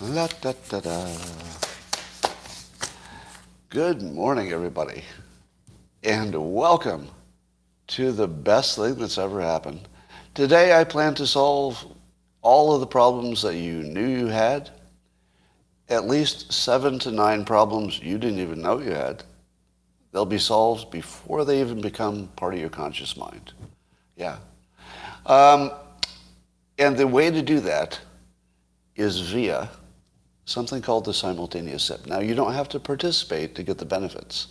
La, da, da, da. Good morning, everybody, and welcome to the best thing that's ever happened. Today, I plan to solve all of the problems that you knew you had, at least 7 to 9 problems you didn't even know you had. They'll be solved before they even become part of your conscious mind. Yeah. And the way to do that is via something called the Simultaneous Sip. Now, you don't have to participate to get the benefits,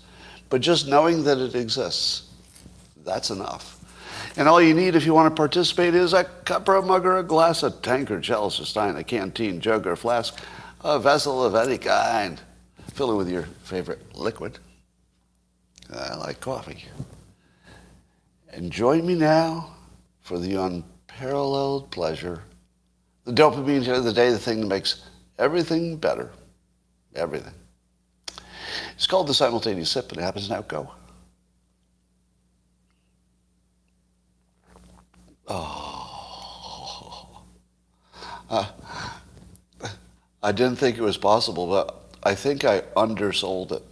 but just knowing that it exists, that's enough. And all you need if you want to participate is a cup or a mug or a glass, a tankard, chalice or stein, a canteen, jug or flask, a vessel of any kind. Fill it with your favorite liquid. I like coffee. And join me now for the unparalleled pleasure, the dopamine hit of the day, the thing that makes everything better. Everything. It's called the Simultaneous Sip, and it happens now. Go. Oh. I didn't think it was possible, but I think I undersold it.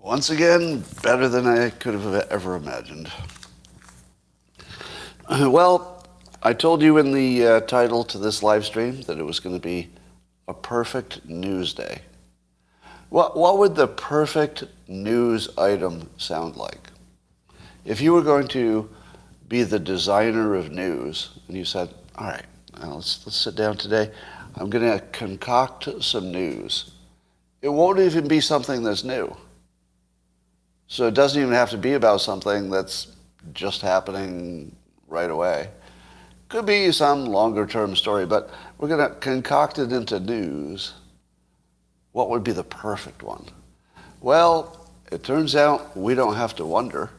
Once again, better than I could have ever imagined. Well, I told you in the title to this live stream that it was going to be a perfect news day. What would the perfect news item sound like? If you were going to be the designer of news, and you said, all right, let's sit down today. I'm going to concoct some news. It won't even be something that's new. So it doesn't even have to be about something that's just happening right away. Could be some longer-term story, but we're going to concoct it into news. What would be the perfect one? Well, it turns out we don't have to wonder,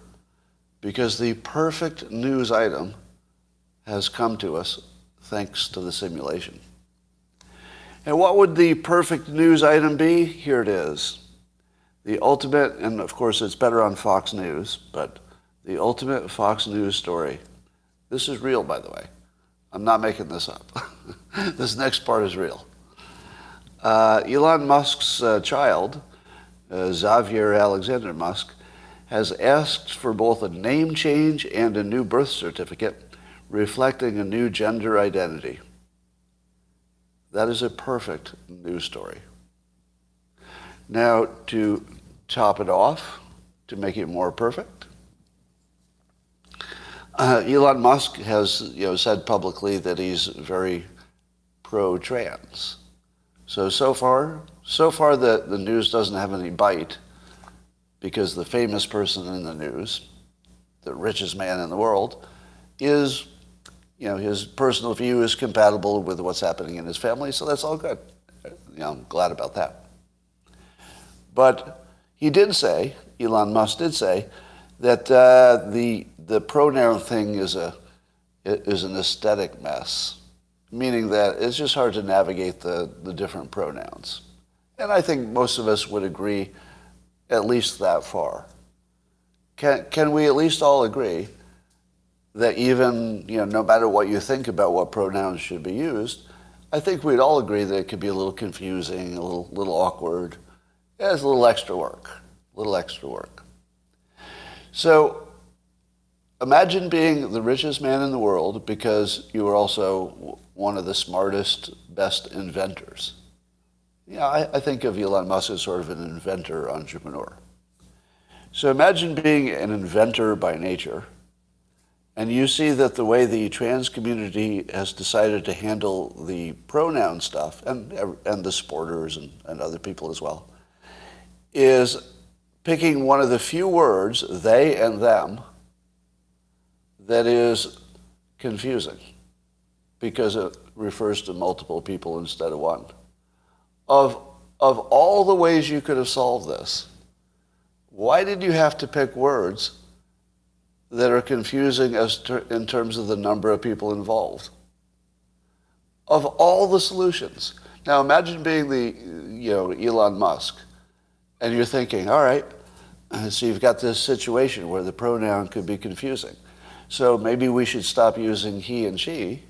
because the perfect news item has come to us thanks to the simulation. And what would the perfect news item be? Here it is. The ultimate, and of course it's better on Fox News, but the ultimate Fox News story. This is real, by the way. I'm not making this up. This next part is real. Elon Musk's child, Xavier Alexander Musk, has asked for both a name change and a new birth certificate reflecting a new gender identity. That is a perfect news story. Now, to top it off, to make it more perfect, Elon Musk has said publicly that he's very pro-trans. So far the news doesn't have any bite, because the famous person in the news, the richest man in the world, is, his personal view is compatible with what's happening in his family, so that's all good. I'm glad about that. But he did say, Elon Musk did say, that the pronoun thing is an aesthetic mess, meaning that it's just hard to navigate the different pronouns. And I think most of us would agree at least that far. Can we at least all agree that even, no matter what you think about what pronouns should be used, I think we'd all agree that it could be a little confusing, a little awkward. Yeah, it's a little extra work. So imagine being the richest man in the world because you are also one of the smartest, best inventors. I think of Elon Musk as sort of an inventor, entrepreneur. So imagine being an inventor by nature, and you see that the way the trans community has decided to handle the pronoun stuff, and the supporters and other people as well, is picking one of the few words, they and them, that is confusing because it refers to multiple people instead of one. Of all the ways you could have solved this, why did you have to pick words that are confusing in terms of the number of people involved? Of all the solutions. Now imagine being the Elon Musk, and you're thinking, all right, so you've got this situation where the pronoun could be confusing. So maybe we should stop using he and she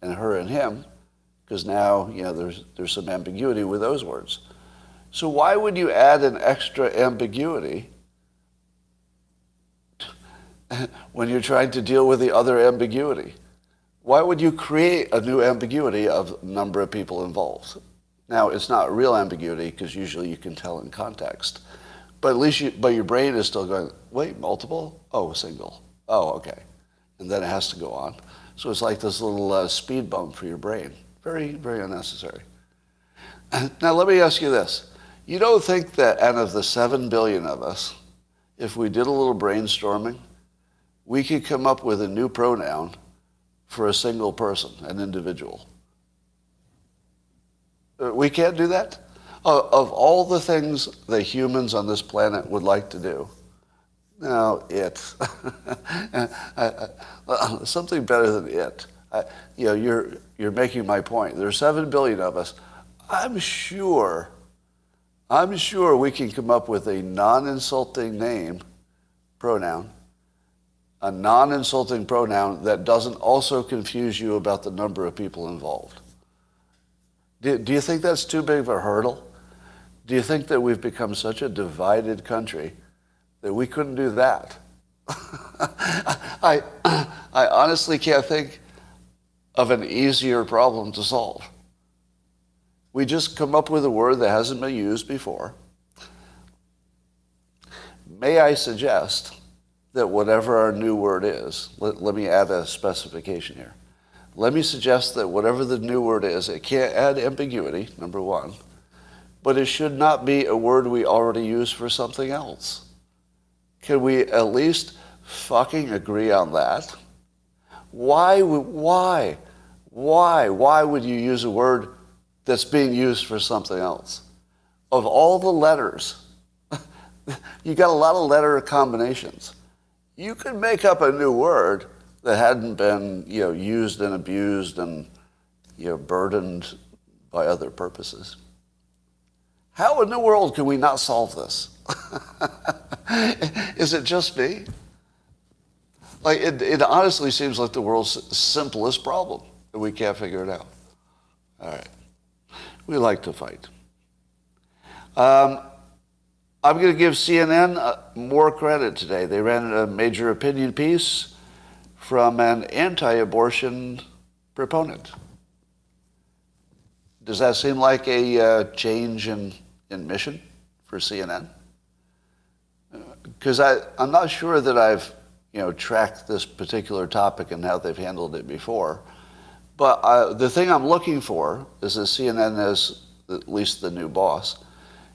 and her and him, because now, there's some ambiguity with those words. So why would you add an extra ambiguity when you're trying to deal with the other ambiguity? Why would you create a new ambiguity of number of people involved? Now, it's not real ambiguity because usually you can tell in context. But at least your brain is still going, wait, multiple? Oh, single. Oh, okay. And then it has to go on. So it's like this little speed bump for your brain. Very, very unnecessary. Now, let me ask you this. You don't think that out of the 7 billion of us, if we did a little brainstorming, we could come up with a new pronoun for a single person, an individual? We can't do that? Of all the things that humans on this planet would like to do, no, it. Something better than it. You're making my point. There are 7 billion of us. I'm sure we can come up with a non-insulting pronoun, a non-insulting pronoun that doesn't also confuse you about the number of people involved. Do you think that's too big of a hurdle? Do you think that we've become such a divided country that we couldn't do that? I honestly can't think of an easier problem to solve. We just come up with a word that hasn't been used before. May I suggest that whatever our new word is, let me add a specification here. Let me suggest that whatever the new word is, it can't add ambiguity, number one, but it should not be a word we already use for something else. Can we at least fucking agree on that? Why would you use a word that's being used for something else? Of all the letters, you got a lot of letter combinations. You could make up a new word that hadn't been, used and abused and, burdened by other purposes. How in the world can we not solve this? Is it just me? Like, it honestly seems like the world's simplest problem, and we can't figure it out. All right. We like to fight. I'm going to give CNN more credit today. They ran a major opinion piece from an anti-abortion proponent. Does that seem like a change in mission for CNN? Because I'm not sure that I've tracked this particular topic and how they've handled it before. But the thing I'm looking for is that CNN has, at least the new boss,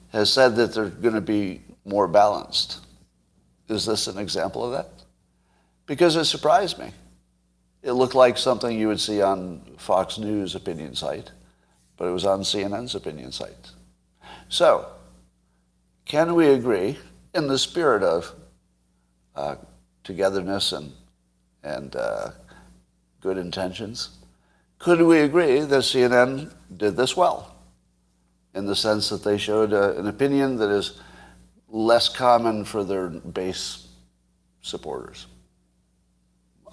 has said that they're going to be more balanced. Is this an example of that? Because it surprised me. It looked like something you would see on Fox News opinion site, but it was on CNN's opinion site. So, can we agree, in the spirit of togetherness and good intentions, could we agree that CNN did this well, in the sense that they showed an opinion that is less common for their base supporters?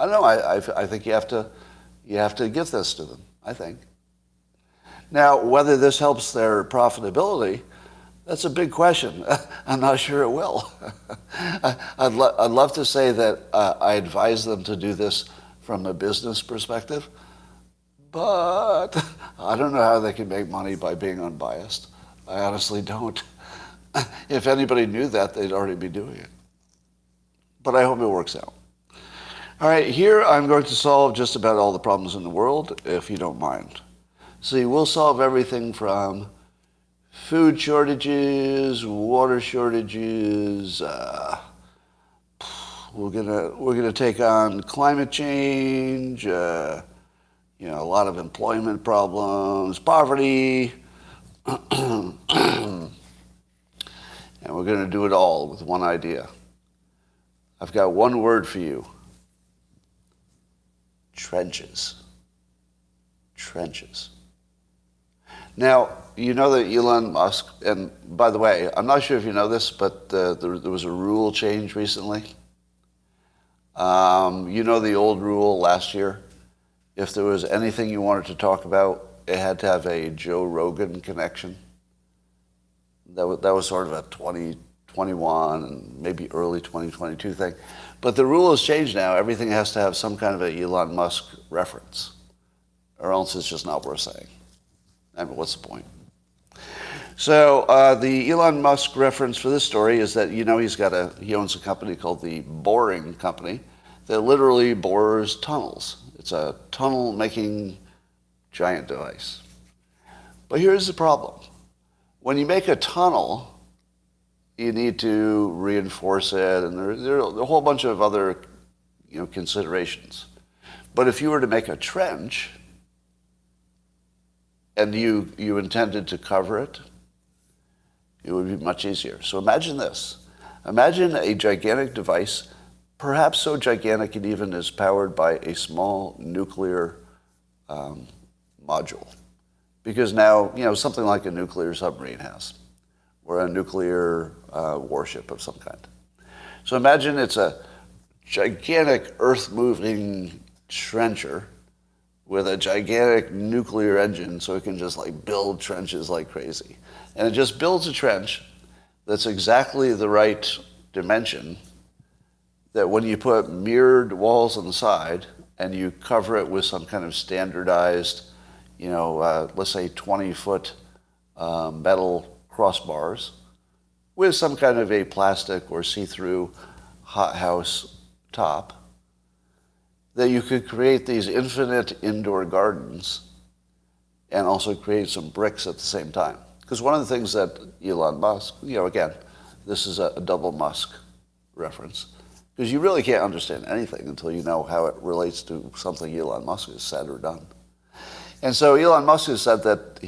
I don't know. I think you have to give this to them, I think. Now, whether this helps their profitability, that's a big question. I'm not sure it will. I'd love to say that I advise them to do this from a business perspective, but I don't know how they can make money by being unbiased. I honestly don't. If anybody knew that, they'd already be doing it. But I hope it works out. All right, here I'm going to solve just about all the problems in the world, if you don't mind. See, we'll solve everything from food shortages, water shortages. We're gonna take on climate change. A lot of employment problems, poverty, and we're gonna do it all with one idea. I've got one word for you. Trenches. Trenches. Now, you know that Elon Musk, and by the way, I'm not sure if you know this, but there was a rule change recently. The old rule last year if there was anything you wanted to talk about, it had to have a Joe Rogan connection. That was sort of a 2021 and maybe early 2022 thing. But the rule has changed now. Everything has to have some kind of a Elon Musk reference, or else it's just not worth saying. I mean, what's the point? So the Elon Musk reference for this story is that, he owns a company called the Boring Company that literally bores tunnels. It's a tunnel-making giant device. But here's the problem. When you make a tunnel, you need to reinforce it, and there are a whole bunch of other considerations. But if you were to make a trench, and you intended to cover it, it would be much easier. So imagine this. Imagine a gigantic device, perhaps so gigantic it even is powered by a small nuclear module. Because now, something like a nuclear submarine has, or a nuclear warship of some kind. So imagine it's a gigantic earth-moving trencher with a gigantic nuclear engine, so it can just build trenches like crazy. And it just builds a trench that's exactly the right dimension, that when you put mirrored walls on the side and you cover it with some kind of standardized, let's say 20-foot metal crossbars with some kind of a plastic or see-through hothouse top, that you could create these infinite indoor gardens and also create some bricks at the same time. Because one of the things that Elon Musk, again, this is a double Musk reference, because you really can't understand anything until you know how it relates to something Elon Musk has said or done. And so Elon Musk has said that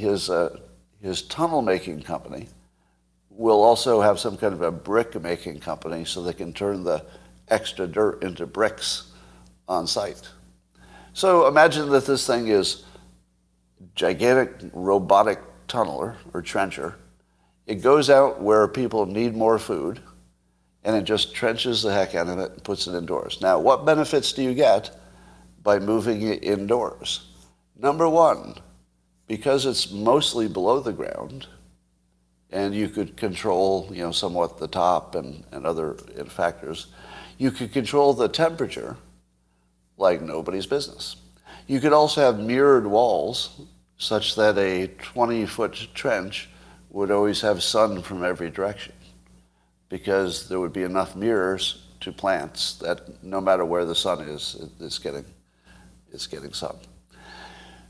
his tunnel-making company will also have some kind of a brick-making company so they can turn the extra dirt into bricks on site. So imagine that this thing is gigantic robotic tunneler or trencher. It goes out where people need more food, and it just trenches the heck out of it and puts it indoors. Now, what benefits do you get by moving it indoors? Number one, because it's mostly below the ground, and you could control, somewhat the top and other factors, you could control the temperature like nobody's business. You could also have mirrored walls such that a 20-foot trench would always have sun from every direction, because there would be enough mirrors to plants that no matter where the sun is, it's getting sun.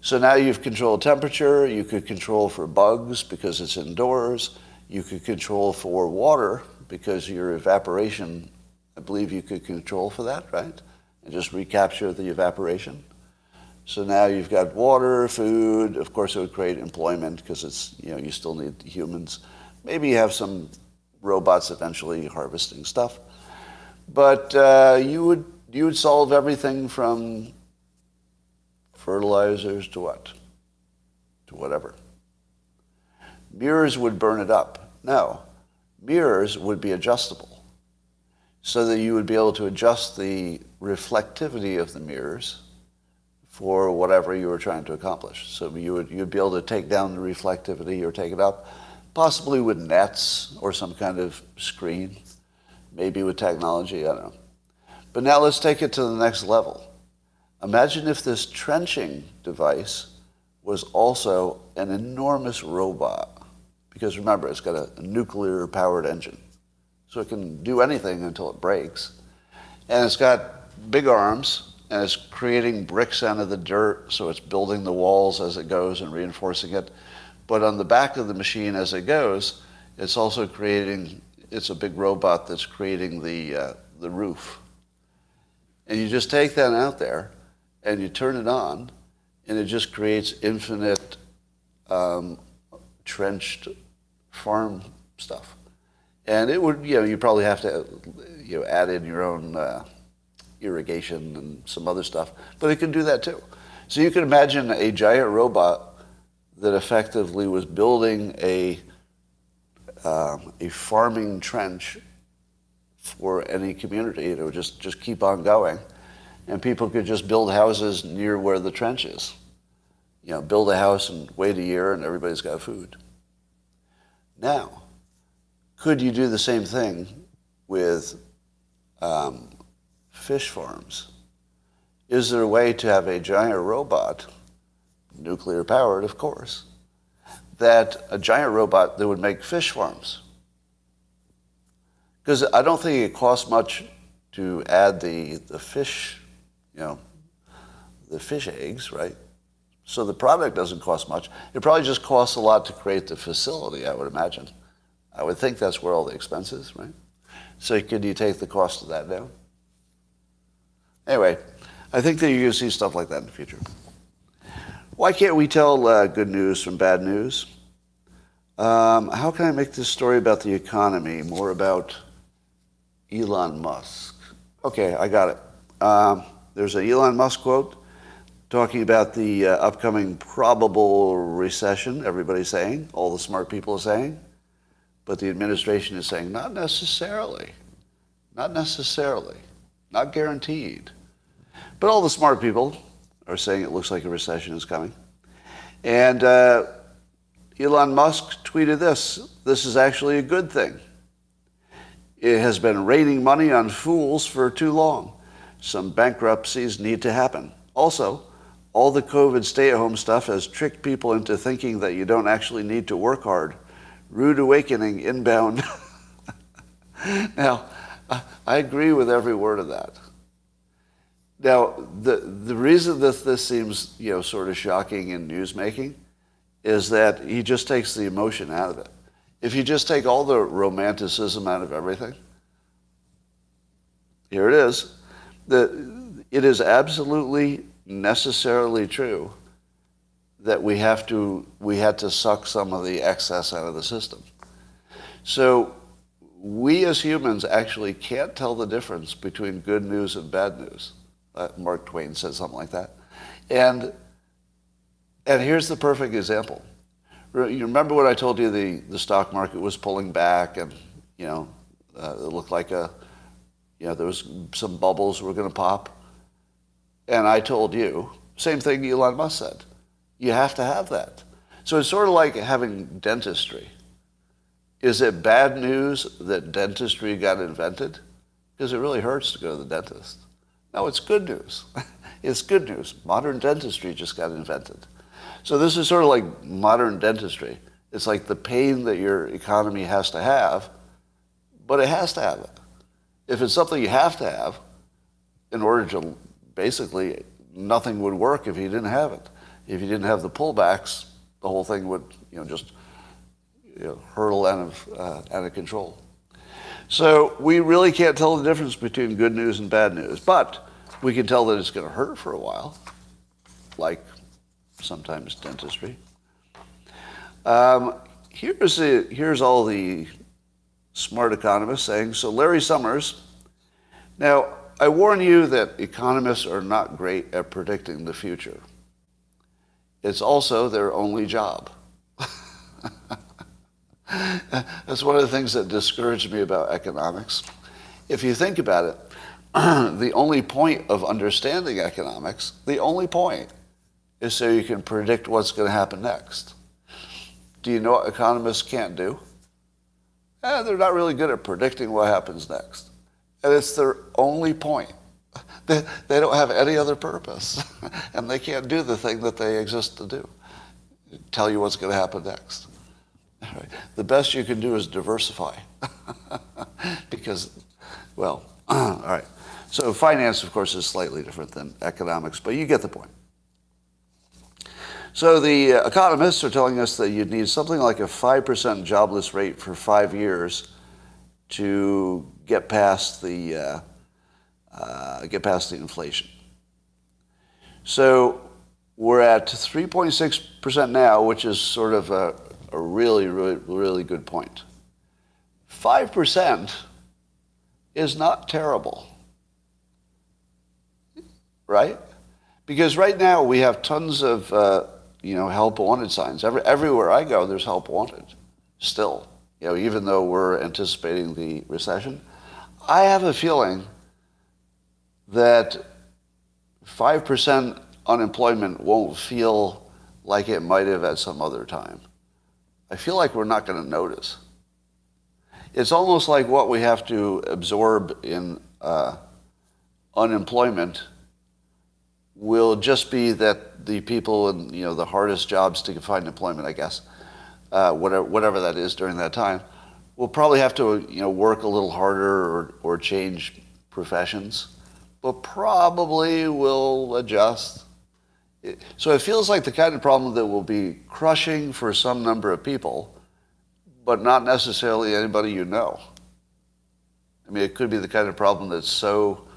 So now you've controlled temperature. You could control for bugs because it's indoors. You could control for water because your evaporation, I believe you could control for that, right? And just recapture the evaporation. So now you've got water, food. Of course, it would create employment because it's, you still need humans. Maybe you have some robots eventually harvesting stuff. But you would solve everything from fertilizers to what? To whatever. Mirrors would burn it up. No, mirrors would be adjustable so that you would be able to adjust the reflectivity of the mirrors for whatever you were trying to accomplish. So you'd be able to take down the reflectivity or take it up, possibly with nets or some kind of screen, maybe with technology, I don't know. But now let's take it to the next level. Imagine if this trenching device was also an enormous robot, because remember, it's got a nuclear-powered engine, so it can do anything until it breaks. And it's got big arms, and it's creating bricks out of the dirt, so it's building the walls as it goes and reinforcing it. But on the back of the machine as it goes, it's also it's a big robot that's creating the roof. And you just take that out there, and you turn it on, and it just creates infinite trenched farm stuff. And it would, you probably have to, add in your own irrigation and some other stuff, but it can do that too. So you can imagine a giant robot that effectively was building a farming trench for any community. It would just keep on going. and people could just build houses near where the trench is. Build a house and wait a year and everybody's got food. Now, could you do the same thing with fish farms? Is there a way to have a giant robot, nuclear powered, of course, a giant robot that would make fish farms? Because I don't think it costs much to add the fish, the fish eggs, right? So the product doesn't cost much. It probably just costs a lot to create the facility, I would imagine. I would think that's where all the expense is, right? So could you take the cost of that down? Anyway, I think that you're going to see stuff like that in the future. Why can't we tell good news from bad news? How can I make this story about the economy more about Elon Musk? Okay, I got it. There's an Elon Musk quote talking about the upcoming probable recession, everybody's saying, all the smart people are saying, but the administration is saying, not necessarily, not guaranteed. But all the smart people are saying it looks like a recession is coming. And Elon Musk tweeted this is actually a good thing. It has been raining money on fools for too long. Some bankruptcies need to happen. Also, all the COVID stay-at-home stuff has tricked people into thinking that you don't actually need to work hard. Rude awakening inbound. Now, I agree with every word of that. Now, the reason that this seems, sort of shocking in newsmaking is that he just takes the emotion out of it. If you just take all the romanticism out of everything, here it is. It is absolutely necessarily true that we had to suck some of the excess out of the system. So we as humans actually can't tell the difference between good news and bad news. Mark Twain said something like that. And here's the perfect example. You remember what I told you, the stock market was pulling back and, it looked like there was some bubbles were going to pop. And I told you, same thing Elon Musk said. You have to have that. So it's sort of like having dentistry. Is it bad news that dentistry got invented? Because it really hurts to go to the dentist. No, it's good news. It's good news. Modern dentistry just got invented. So this is sort of like modern dentistry. It's like the pain that your economy has to have, but it has to have it. If it's something you have to have, in order to basically, nothing would work if you didn't have it. If you didn't have the pullbacks, the whole thing would, just hurtle out of control. So we really can't tell the difference between good news and bad news, but we can tell that it's going to hurt for a while, like sometimes dentistry. Here's all the smart economists saying. So Larry Summers. Now, I warn you that economists are not great at predicting the future. It's also their only job. That's one of the things that discouraged me about economics. If you think about it, the only point of understanding economics, the only point, is so you can predict what's going to happen next. Do you know what economists can't do? They're not really good at predicting what happens next. And it's their only point. They don't have any other purpose. And they can't do the thing that they exist to do. Tell you what's going to happen next. Right. The best you can do is diversify. Because, all right. So finance, of course, is slightly different than economics, but you get the point. So the economists are telling us that you'd need something like a 5% jobless rate for 5 years to get past the inflation. So we're at 3.6% now, which is sort of a really, really, really good point. 5% is not terrible, right? Because right now we have tons of help wanted signs. Everywhere I go, there's help wanted still. Even though we're anticipating the recession, I have a feeling that 5% unemployment won't feel like it might have at some other time. I feel like we're not going to notice. It's almost like what we have to absorb in unemployment will just be that the people in the hardest jobs to find employment, I guess, whatever that is during that time, will probably have to work a little harder or change professions, but probably will adjust. So it feels like the kind of problem that will be crushing for some number of people, but not necessarily anybody you know. I mean, it could be the kind of problem that's so,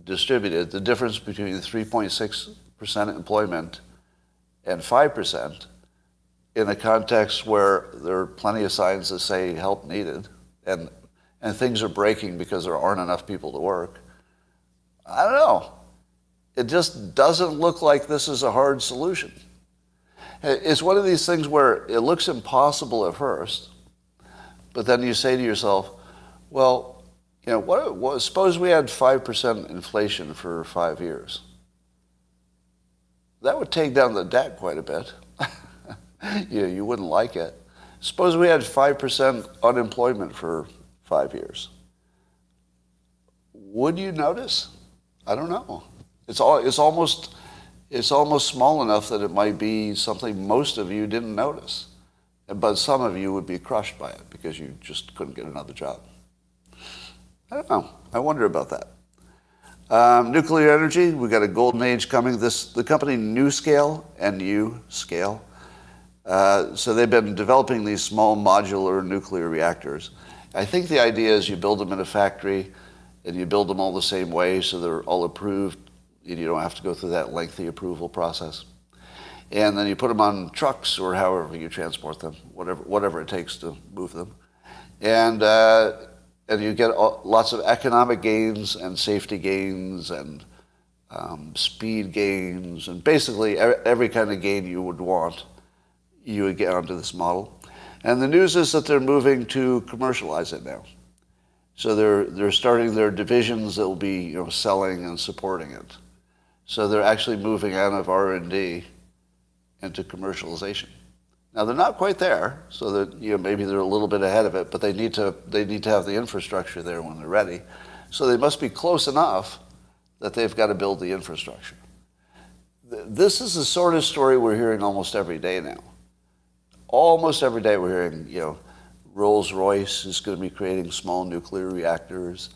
distributed. The difference between 3.6% employment and 5% in a context where there are plenty of signs that say help needed and things are breaking because there aren't enough people to work. I don't know. It just doesn't look like this is a hard solution. It's one of these things where it looks impossible at first, but then you say to yourself, well, suppose we had 5% inflation for 5 years. That would take down the debt quite a bit. You wouldn't like it. Suppose we had 5% unemployment for 5 years. Would you notice? I don't know. It's almost small enough that it might be something most of you didn't notice. But some of you would be crushed by it because you just couldn't get another job. I don't know. I wonder about that. Nuclear energy, we've got a golden age coming. The company NuScale, N-U-Scale, so they've been developing these small modular nuclear reactors. I think the idea is you build them in a factory and you build them all the same way so they're all approved. You don't have to go through that lengthy approval process. And then you put them on trucks or however you transport them, whatever it takes to move them. And you get lots of economic gains and safety gains and speed gains and basically every kind of gain you would want, you would get onto this model. And the news is that they're moving to commercialize it now. So they're starting their divisions that will be selling and supporting it. So they're actually moving out of R&D into commercialization. Now they're not quite there, so that maybe they're a little bit ahead of it, but they need to have the infrastructure there when they're ready. So they must be close enough that they've got to build the infrastructure. This is the sort of story we're hearing almost every day now. Almost every day we're hearing, Rolls-Royce is going to be creating small nuclear reactors.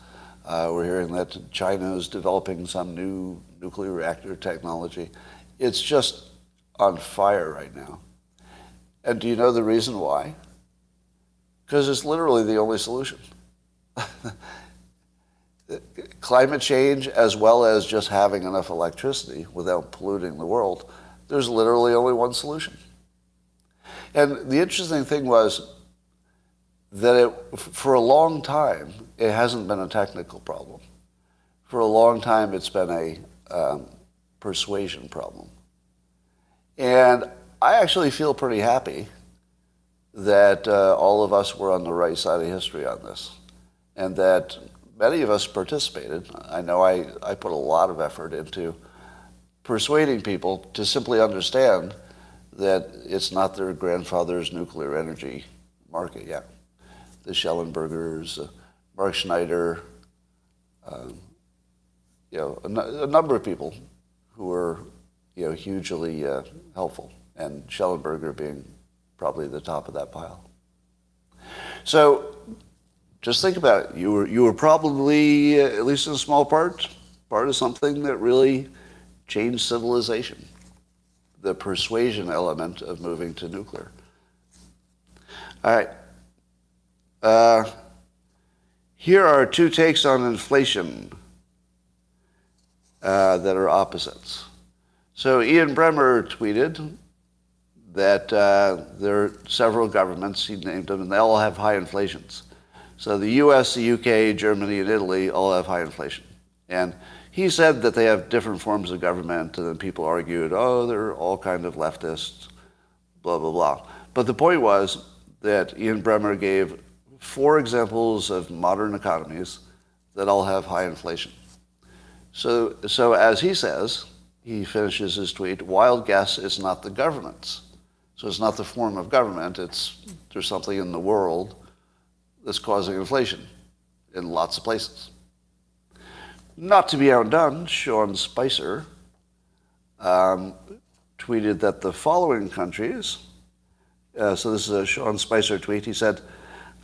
We're hearing that China is developing some new nuclear reactor technology. It's just on fire right now. And do you know the reason why? Because it's literally the only solution. Climate change, as well as just having enough electricity without polluting the world, there's literally only one solution. And the interesting thing was that for a long time, it hasn't been a technical problem. For a long time, it's been a persuasion problem. And I actually feel pretty happy that all of us were on the right side of history on this, and that many of us participated. I know I put a lot of effort into persuading people to simply understand that it's not their grandfather's nuclear energy market yet. The Schellenbergers, Mark Schneider, a number of people who were hugely helpful, and Schellenberger being probably the top of that pile. So just think about it. You were probably, at least in a small part of something that really changed civilization. The persuasion element of moving to nuclear. All right. Here are two takes on inflation that are opposites. So Ian Bremmer tweeted that there are several governments, he named them, and they all have high inflations. So the US, the UK, Germany, and Italy all have high inflation. And he said that they have different forms of government, and then people argued, they're all kind of leftists, blah, blah, blah. But the point was that Ian Bremmer gave 4 examples of modern economies that all have high inflation. So as he says, he finishes his tweet, wild guess is not the government's. So it's not the form of government, there's something in the world that's causing inflation in lots of places. Not to be outdone, Sean Spicer tweeted that the following countries, so this is a Sean Spicer tweet, he said,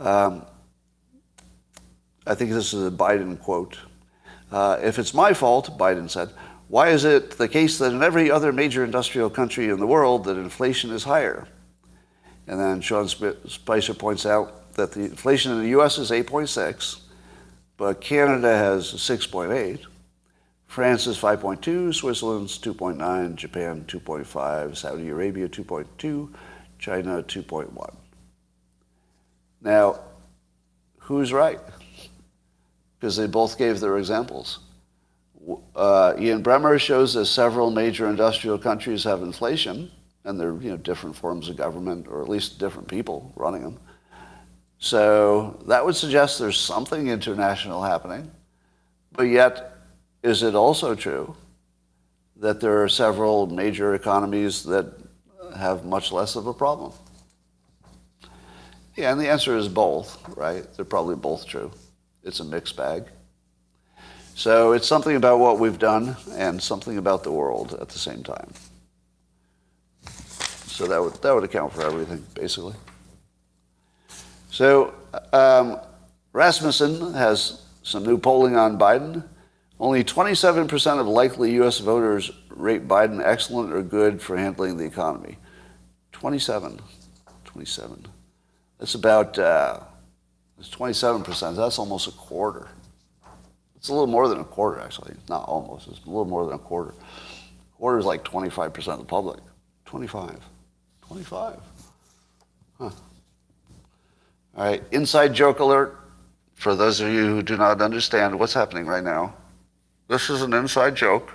I think this is a Biden quote, if it's my fault, Biden said, why is it the case that in every other major industrial country in the world that inflation is higher? And then Sean Spicer points out that the inflation in the U.S. is 8.6, but Canada has 6.8, France is 5.2, Switzerland's 2.9, Japan 2.5, Saudi Arabia 2.2, China 2.1. Now, who's right? Because they both gave their examples. Ian Bremmer shows that several major industrial countries have inflation, and they're different forms of government, or at least different people running them. So that would suggest there's something international happening. But yet, is it also true that there are several major economies that have much less of a problem? Yeah, and the answer is both, right? They're probably both true. It's a mixed bag. So it's something about what we've done and something about the world at the same time. So that would account for everything, basically. So Rasmussen has some new polling on Biden. Only 27% of likely U.S. voters rate Biden excellent or good for handling the economy. 27. That's about, it's 27%. That's almost a quarter. It's a little more than a quarter, actually. Not almost. It's a little more than a quarter. A quarter is like 25% of the public. 25. Huh. All right, inside joke alert. For those of you who do not understand what's happening right now, this is an inside joke.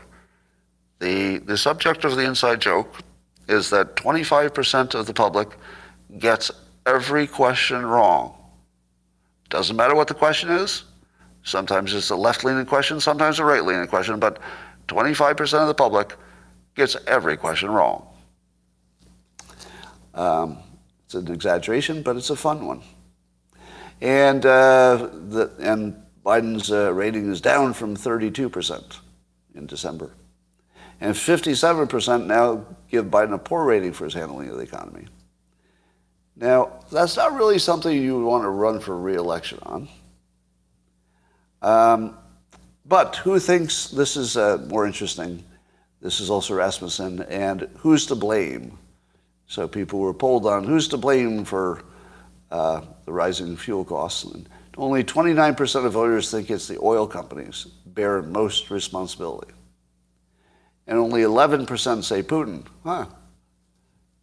The subject of the inside joke is that 25% of the public gets every question wrong. Doesn't matter what the question is. Sometimes it's a left-leaning question, sometimes a right-leaning question, but 25% of the public gets every question wrong. It's an exaggeration, but it's a fun one. And Biden's rating is down from 32% in December. And 57% now give Biden a poor rating for his handling of the economy. Now, that's not really something you would want to run for re-election on. But who thinks this is more interesting? This is also Rasmussen. And who's to blame? So people were polled on who's to blame for the rising fuel costs. And only 29% of voters think it's the oil companies bear most responsibility. And only 11% say Putin.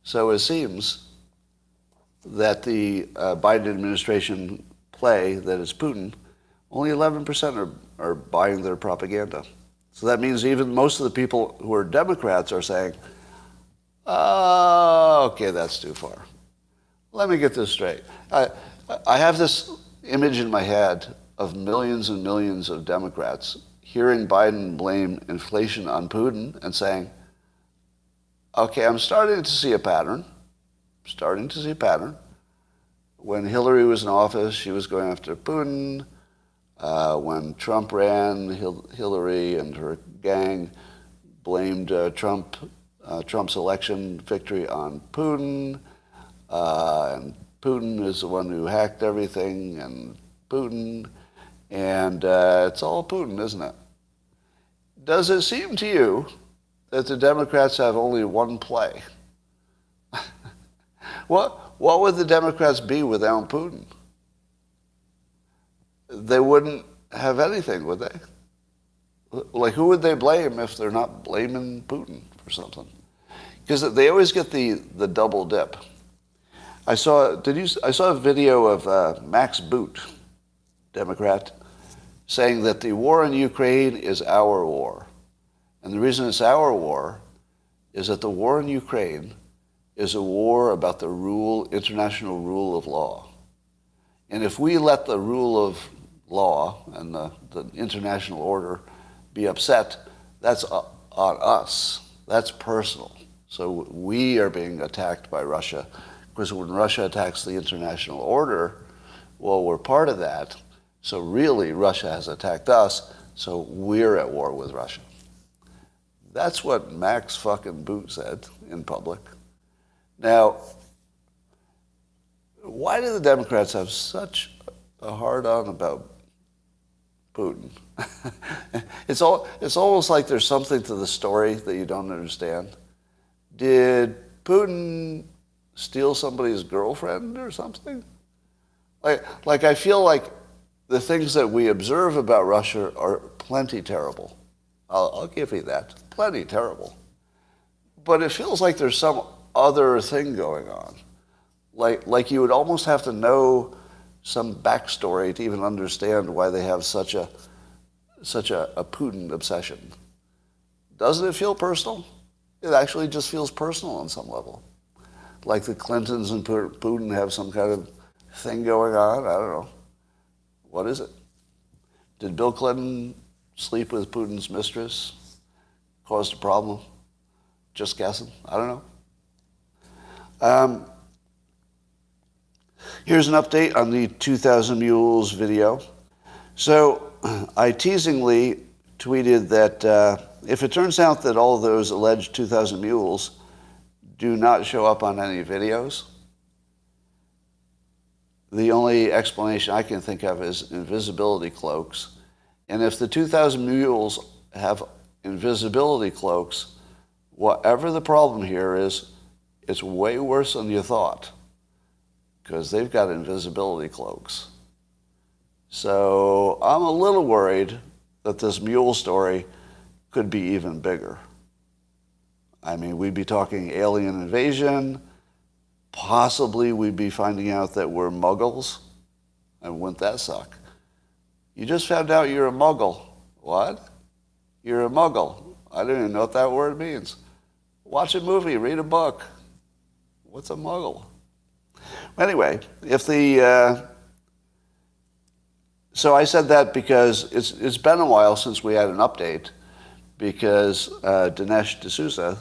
So it seems that the Biden administration play that is Putin, only 11% are buying their propaganda. So that means even most of the people who are Democrats are saying, oh, okay, that's too far. Let me get this straight. I have this image in my head of millions and millions of Democrats hearing Biden blame inflation on Putin and saying, okay, I'm starting to see a pattern. When Hillary was in office, she was going after Putin. When Trump ran, Hillary and her gang blamed Trump's election victory on Putin. And Putin is the one who hacked everything, and Putin. And it's all Putin, isn't it? Does it seem to you that the Democrats have only one play? What would the Democrats be without Putin? They wouldn't have anything, would they? Like, who would they blame if they're not blaming Putin for something? Because they always get the double dip. I saw a video of Max Boot, Democrat, saying that the war in Ukraine is our war. And the reason it's our war is that the war in Ukraine is a war about the international rule of law. And if we let the rule of law and the international order be upset, that's on us. That's personal. So we are being attacked by Russia. Because when Russia attacks the international order, well, we're part of that. So really, Russia has attacked us, so we're at war with Russia. That's what Max fucking Boot said in public. Now, why do the Democrats have such a hard-on about Putin? It's almost like there's something to the story that you don't understand. Did Putin steal somebody's girlfriend or something? Like I feel like the things that we observe about Russia are plenty terrible. I'll give you that. Plenty terrible. But it feels like there's some other thing going on. Like you would almost have to know some backstory to even understand why they have such a Putin obsession. Doesn't it feel personal? It actually just feels personal on some level. Like the Clintons and Putin have some kind of thing going on. I don't know. What is it? Did Bill Clinton sleep with Putin's mistress? Caused a problem? Just guessing. I don't know. Here's an update on the 2000 Mules video. So I teasingly tweeted that if it turns out that all of those alleged 2000 Mules do not show up on any videos, the only explanation I can think of is invisibility cloaks. And if the 2000 Mules have invisibility cloaks, whatever the problem here is, it's way worse than you thought, because they've got invisibility cloaks. So I'm a little worried that this mule story could be even bigger. I mean, we'd be talking alien invasion. Possibly we'd be finding out that we're muggles. And wouldn't that suck? You just found out you're a muggle. What? You're a muggle. I don't even know what that word means. Watch a movie, read a book. What's a muggle? Anyway, so I said that because it's been a while since we had an update, because Dinesh D'Souza,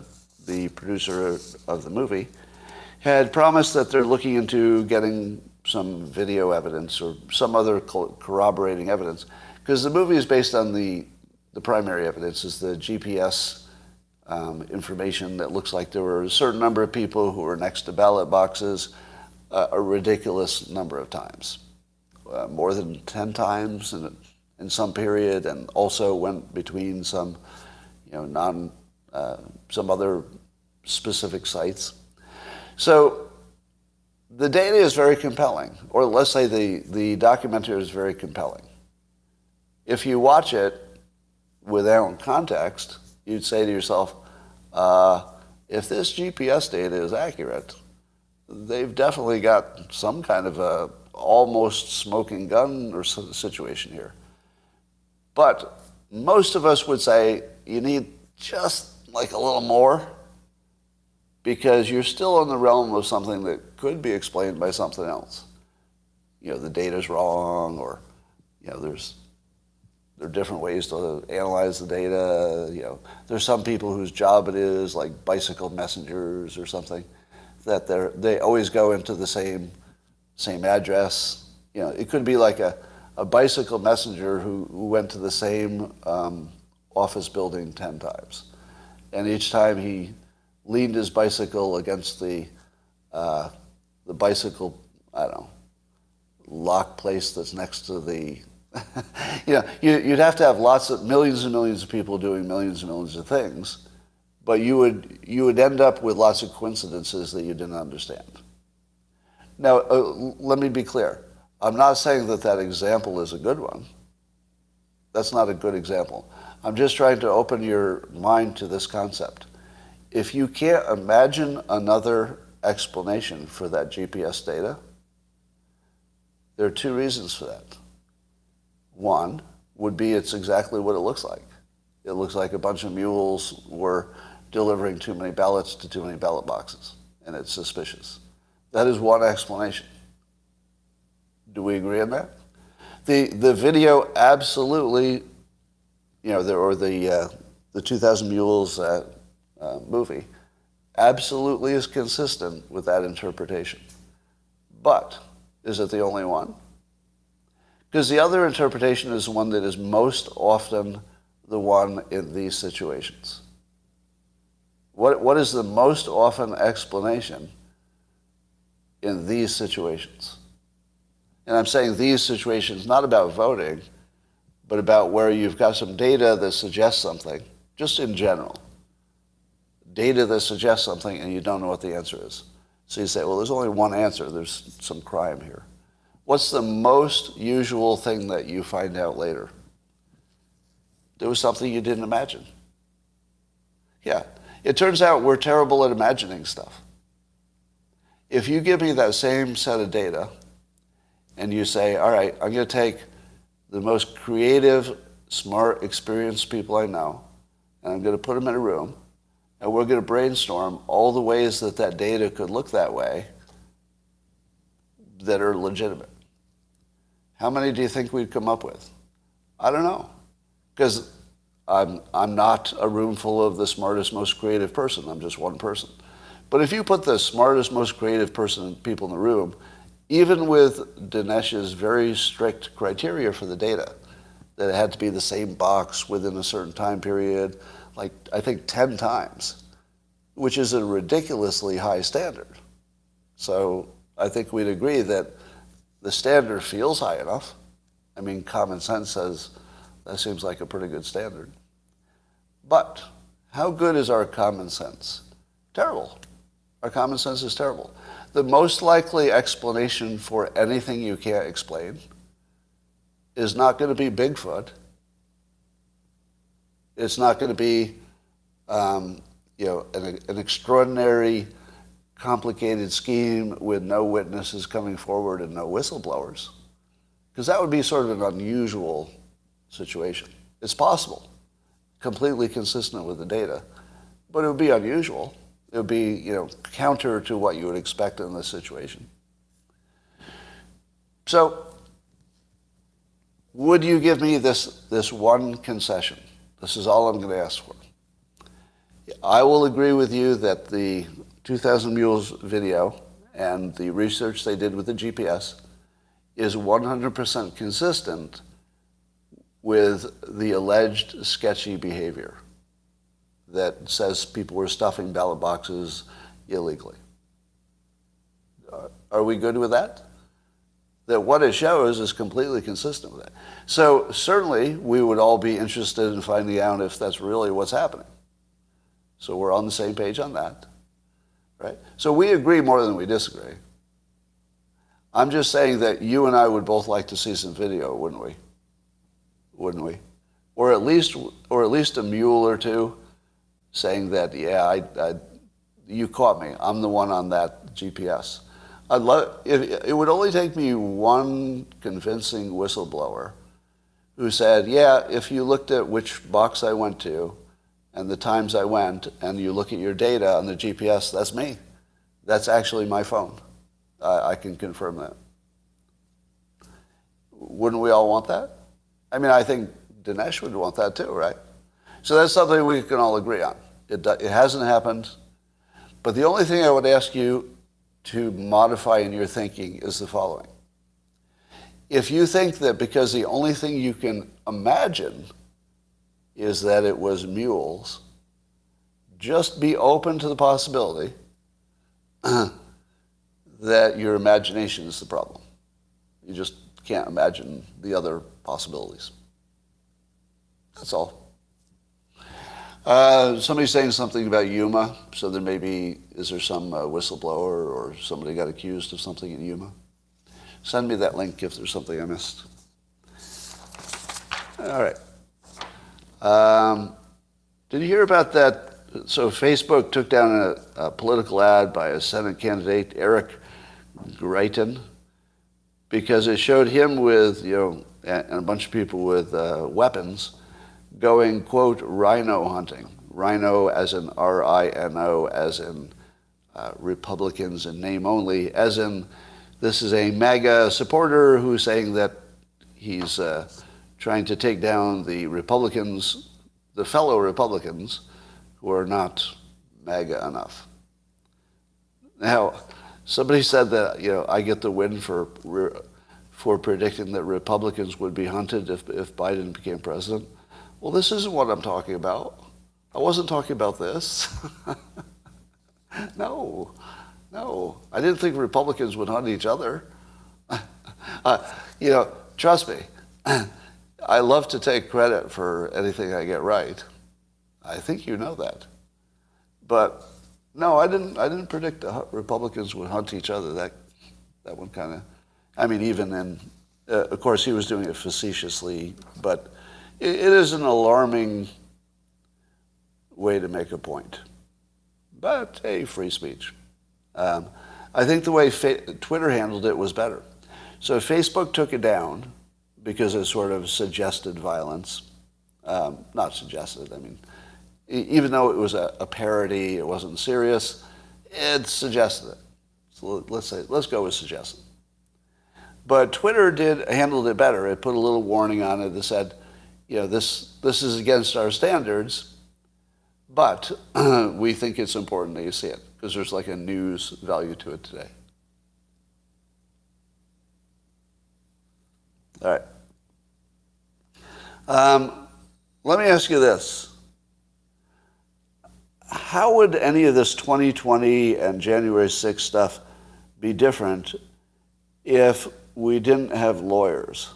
the producer of the movie, had promised that they're looking into getting some video evidence or some other corroborating evidence, because the movie is based on the primary evidence, is the GPS information that looks like there were a certain number of people who were next to ballot boxes a ridiculous number of times, more than 10 times in some period, and also went between some, some other specific sites. So the data is very compelling, or let's say the documentary is very compelling. If you watch it without context, you'd say to yourself, if this GPS data is accurate, they've definitely got some kind of a almost smoking gun or situation here. But most of us would say you need just like a little more, because you're still in the realm of something that could be explained by something else. The data's wrong, or there are different ways to analyze the data. There's some people whose job it is, like bicycle messengers or something, that they always go into the same address. It could be like a bicycle messenger who went to the same office building 10 times. And each time he leaned his bicycle against the bicycle, lock place that's next to the, you'd have to have millions and millions of people doing millions and millions of things, but you would end up with lots of coincidences that you didn't understand. Now, let me be clear. I'm not saying that example is a good one. That's not a good example. I'm just trying to open your mind to this concept. If you can't imagine another explanation for that GPS data, there are two reasons for that. One would be it's exactly what it looks like. It looks like a bunch of mules were delivering too many ballots to too many ballot boxes, and it's suspicious. That is one explanation. Do we agree on that? The video absolutely or the 2000 Mules movie, absolutely is consistent with that interpretation. But is it the only one? Because the other interpretation is one that is most often the one in these situations. What is the most often explanation in these situations? And I'm saying these situations not about voting, but about where you've got some data that suggests something, just in general. Data that suggests something and you don't know what the answer is. So you say, well, there's only one answer. There's some crime here. What's the most usual thing that you find out later? There was something you didn't imagine. Yeah. It turns out we're terrible at imagining stuff. If you give me that same set of data and you say, all right, I'm going to take the most creative, smart, experienced people I know, and I'm going to put them in a room, and we're going to brainstorm all the ways that that data could look that way that are legitimate. How many do you think we'd come up with? I don't know. Because I'm not a room full of the smartest, most creative person. I'm just one person. But if you put the smartest, most creative people in the room, even with Dinesh's very strict criteria for the data, that it had to be the same box within a certain time period, like I think 10 times, which is a ridiculously high standard. So I think we'd agree that the standard feels high enough. I mean, common sense says that seems like a pretty good standard. But how good is our common sense? Terrible. Our common sense is terrible. The most likely explanation for anything you can't explain is not going to be Bigfoot. It's not going to be, an extraordinary, complicated scheme with no witnesses coming forward and no whistleblowers, because that would be sort of an unusual situation. It's possible, completely consistent with the data, but it would be unusual. It would be, counter to what you would expect in this situation. So, would you give me this one concession? This is all I'm going to ask for. I will agree with you that the 2000 Mules video and the research they did with the GPS is 100% consistent with the alleged sketchy behavior that says people were stuffing ballot boxes illegally. Are we good with that? That what it shows is completely consistent with that. So certainly we would all be interested in finding out if that's really what's happening. So we're on the same page on that, right? So we agree more than we disagree. I'm just saying that you and I would both like to see some video, wouldn't we? Wouldn't we? Or at least a mule or two saying that, yeah, you caught me. I'm the one on that GPS. It would only take me one convincing whistleblower who said, yeah, if you looked at which box I went to and the times I went, and you look at your data on the GPS, that's me. That's actually my phone. I can confirm that. Wouldn't we all want that? I mean, I think Dinesh would want that too, right? So that's something we can all agree on. It hasn't happened. But the only thing I would ask you to modify in your thinking is the following. If you think that because the only thing you can imagine is that it was mules, just be open to the possibility that your imagination is the problem. You just can't imagine the other possibilities. That's all. Somebody's saying something about Yuma, so there may be, is there some whistleblower or somebody got accused of something in Yuma? Send me that link if there's something I missed. All right. Did you hear about that? So Facebook took down a political ad by a Senate candidate, Eric Greitens, because it showed him with, and a bunch of people with weapons going, quote, rhino hunting. Rhino as in R-I-N-O, as in Republicans in name only, as in this is a MAGA supporter who's saying that he's trying to take down the Republicans, the fellow Republicans, who are not MAGA enough. Now, somebody said that, I get the win for predicting that Republicans would be hunted if Biden became president. Well, this isn't what I'm talking about. I wasn't talking about this. No. I didn't think Republicans would hunt each other. Trust me, I love to take credit for anything I get right. I think you know that. But no, I didn't predict the Republicans would hunt each other. That one kind of, even in, of course he was doing it facetiously, but it is an alarming way to make a point. But hey, free speech. I think the way Twitter handled it was better. So Facebook took it down because it sort of suggested violence. Not suggested, even though it was a parody, it wasn't serious, it suggested it. So let's go with suggested. But Twitter handled it better. It put a little warning on it that said, this is against our standards, but we think it's important that you see it, because there's like a news value to it today. All right. Let me ask you this. How would any of this 2020 and January 6th stuff be different if we didn't have lawyers?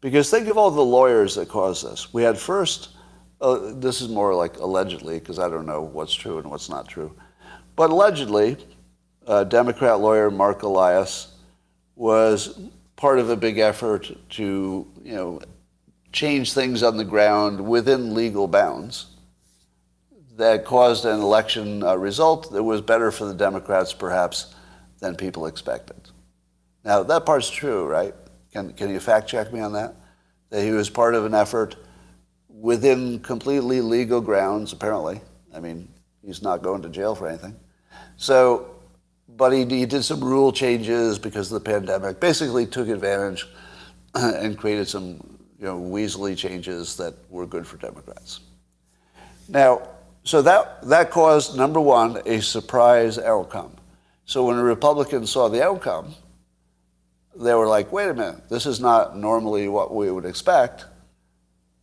Because think of all the lawyers that caused this. We had first, this is more like allegedly, because I don't know what's true and what's not true, but allegedly, Democrat lawyer Mark Elias was part of a big effort to, change things on the ground within legal bounds that caused an election result that was better for the Democrats, perhaps, than people expected. Now, that part's true, right? Can you fact check me on that? That he was part of an effort within completely legal grounds, apparently. He's not going to jail for anything. So, but he did some rule changes because of the pandemic, basically took advantage and created some, weaselly changes that were good for Democrats. Now, so that caused, number one, a surprise outcome. So when the Republicans saw the outcome, they were like, wait a minute, this is not normally what we would expect,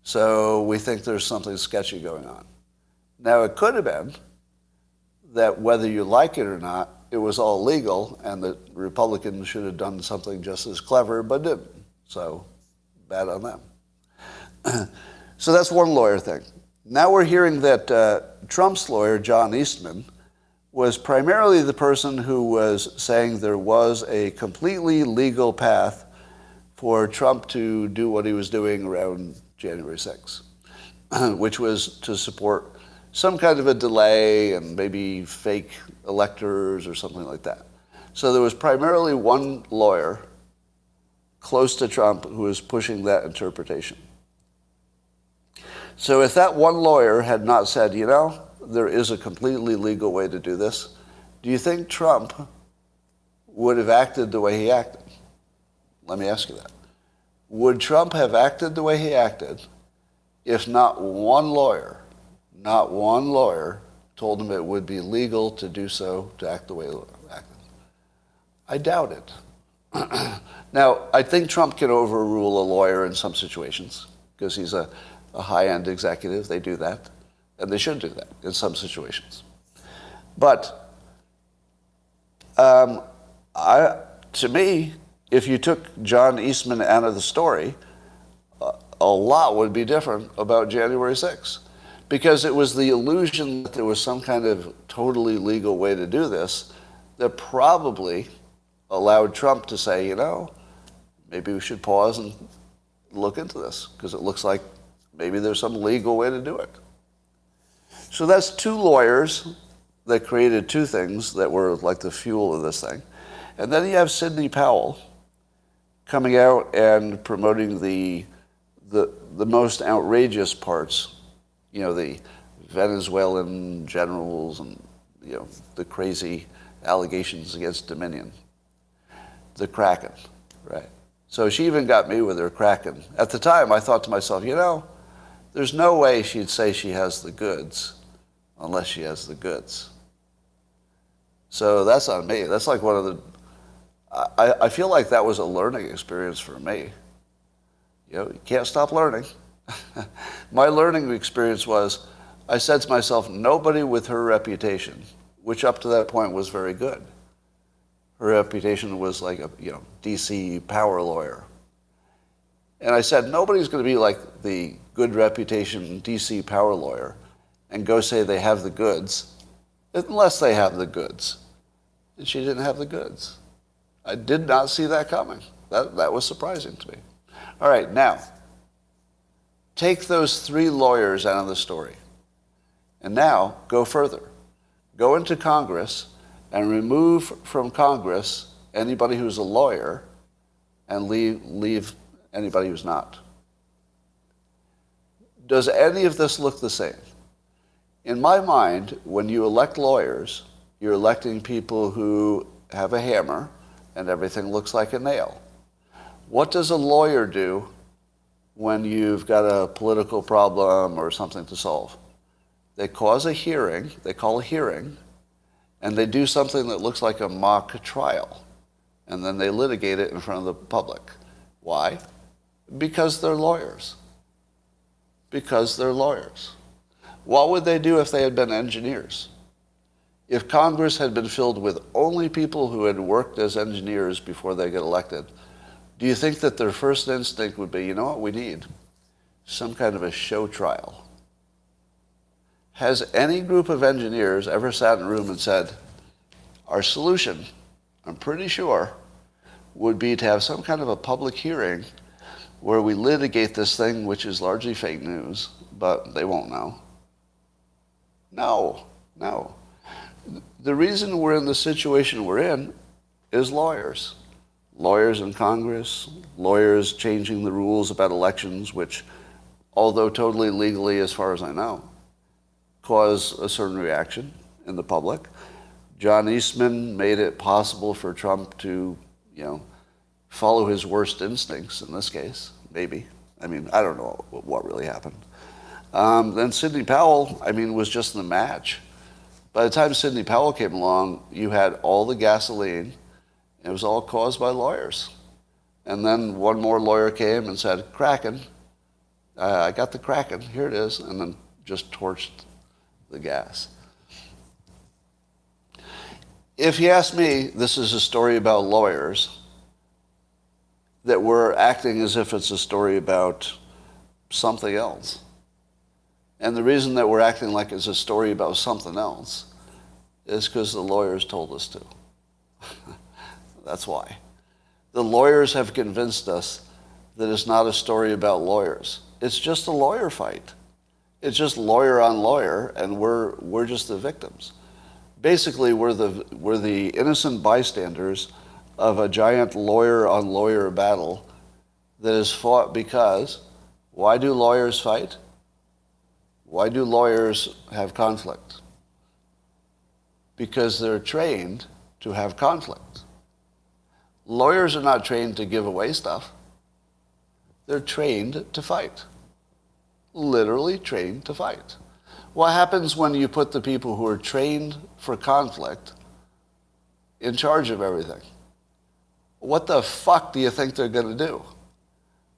so we think there's something sketchy going on. Now, it could have been that whether you like it or not, it was all legal, and the Republicans should have done something just as clever, but didn't. So, bad on them. So that's one lawyer thing. Now we're hearing that Trump's lawyer, John Eastman, was primarily the person who was saying there was a completely legal path for Trump to do what he was doing around January 6th, which was to support some kind of a delay and maybe fake electors or something like that. So there was primarily one lawyer close to Trump who was pushing that interpretation. So if that one lawyer had not said, there is a completely legal way to do this, do you think Trump would have acted the way he acted? Let me ask you that. Would Trump have acted the way he acted if not one lawyer told him it would be legal to do so, to act the way he acted? I doubt it. Now, I think Trump can overrule a lawyer in some situations because he's a high-end executive. They do that, and they should do that in some situations. But to me, if you took John Eastman out of the story, a lot would be different about January 6th, because it was the illusion that there was some kind of totally legal way to do this that probably allowed Trump to say, maybe we should pause and look into this, because it looks like maybe there's some legal way to do it. So that's two lawyers that created two things that were like the fuel of this thing. And then you have Sidney Powell coming out and promoting the most outrageous parts, the Venezuelan generals and, the crazy allegations against Dominion, the Kraken, right? So she even got me with her Kraken. At the time, I thought to myself, there's no way she'd say she has the goods unless she has the goods. So that's on me. That's like one of the... I feel like that was a learning experience for me. You can't stop learning. My learning experience was, I said to myself, nobody with her reputation, which up to that point was very good. Her reputation was like a DC power lawyer. And I said, nobody's going to be like the good reputation DC power lawyer and go say they have the goods unless they have the goods. And she didn't have the goods. I did not see that coming. That was surprising to me. All right, now, take those 3 lawyers out of the story. And now, go further. Go into Congress and remove from Congress anybody who's a lawyer and leave anybody who's not. Does any of this look the same? In my mind, when you elect lawyers, you're electing people who have a hammer and everything looks like a nail. What does a lawyer do when you've got a political problem or something to solve? They cause a hearing, they call a hearing, and they do something that looks like a mock trial. And then they litigate it in front of the public. Why? Because they're lawyers. Because they're lawyers. What would they do if they had been engineers? If Congress had been filled with only people who had worked as engineers before they get elected, do you think that their first instinct would be, you know what we need? Some kind of a show trial. Has any group of engineers ever sat in a room and said, our solution, I'm pretty sure, would be to have some kind of a public hearing where we litigate this thing, which is largely fake news, but they won't know? No. The reason we're in the situation we're in is lawyers. Lawyers in Congress, lawyers changing the rules about elections, which, although totally legally as far as I know, cause a certain reaction in the public. John Eastman made it possible for Trump to, follow his worst instincts in this case, maybe. I mean, I don't know what really happened. Then Sidney Powell, was just in the match. By the time Sidney Powell came along, you had all the gasoline. It was all caused by lawyers. And then one more lawyer came and said, Kraken, I got the Kraken, here it is, and then just torched the gas. If you ask me, this is a story about lawyers that we're acting as if it's a story about something else. And the reason that we're acting like it's a story about something else is because the lawyers told us to. That's why. The lawyers have convinced us that it's not a story about lawyers. It's just a lawyer fight. It's just lawyer on lawyer, and we're just the victims. Basically, we're the innocent bystanders of a giant lawyer on lawyer battle that is fought because why do lawyers fight? Why do lawyers have conflict? Because they're trained to have conflict. Lawyers are not trained to give away stuff. They're trained to fight. Literally trained to fight. What happens when you put the people who are trained for conflict in charge of everything? What the fuck do you think they're going to do?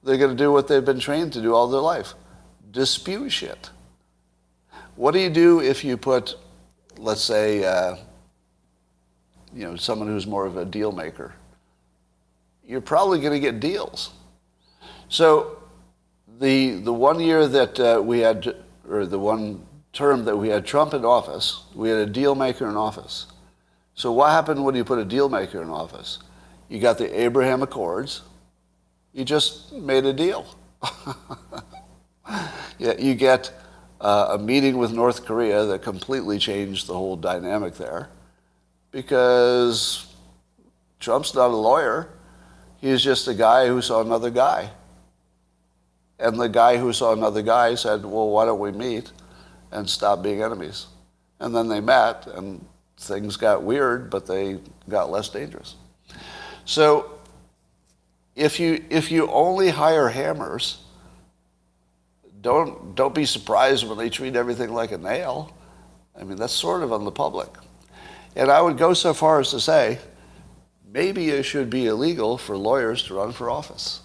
They're going to do what they've been trained to do all their life. Dispute shit. What do you do if you put, let's say, someone who's more of a deal maker? You're probably going to get deals. So the 1 year that we had, or the one term that we had Trump in office, we had a deal maker in office. So what happened when you put a deal maker in office? You got the Abraham Accords. You just made a deal. Yeah, you get a meeting with North Korea that completely changed the whole dynamic there, because Trump's not a lawyer. He's just a guy who saw another guy. And the guy who saw another guy said, well, why don't we meet and stop being enemies? And then they met, and things got weird, but they got less dangerous. So if you only hire hammers, don't be surprised when they treat everything like a nail. I mean, that's sort of on the public. And I would go so far as to say, maybe it should be illegal for lawyers to run for office.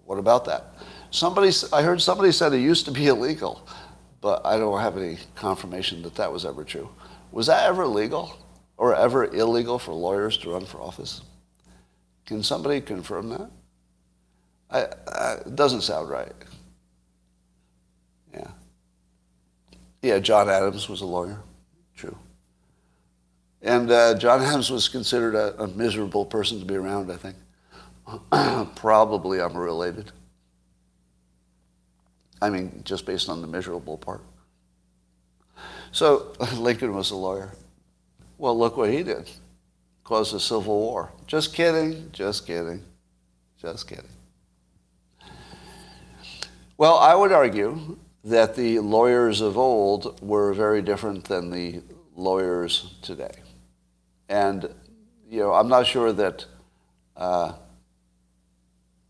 What about that? I heard somebody said it used to be illegal, but I don't have any confirmation that that was ever true. Was that ever legal or ever illegal for lawyers to run for office? Can somebody confirm that? It doesn't sound right. Yeah. Yeah, John Adams was a lawyer. True. And John Adams was considered a miserable person to be around, I think. Probably unrelated. I mean, just based on the miserable part. So Lincoln was a lawyer. Well, look what he did. Caused a civil war. Just kidding, just kidding, just kidding. Well, I would argue that the lawyers of old were very different than the lawyers today. And, I'm not sure that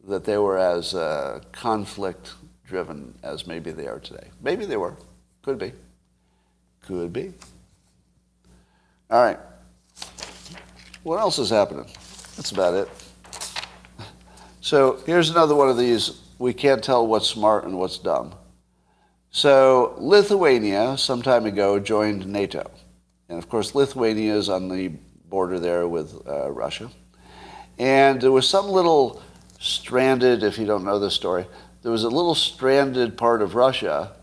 that they were as conflict-driven as maybe they are today. Maybe they were. Could be. Could be. All right. What else is happening? That's about it. So here's another one of these. We can't tell what's smart and what's dumb. So Lithuania, some time ago, joined NATO. And of course, Lithuania is on the border there with Russia. And there was some little stranded, if you don't know this story, there was a little stranded part of Russia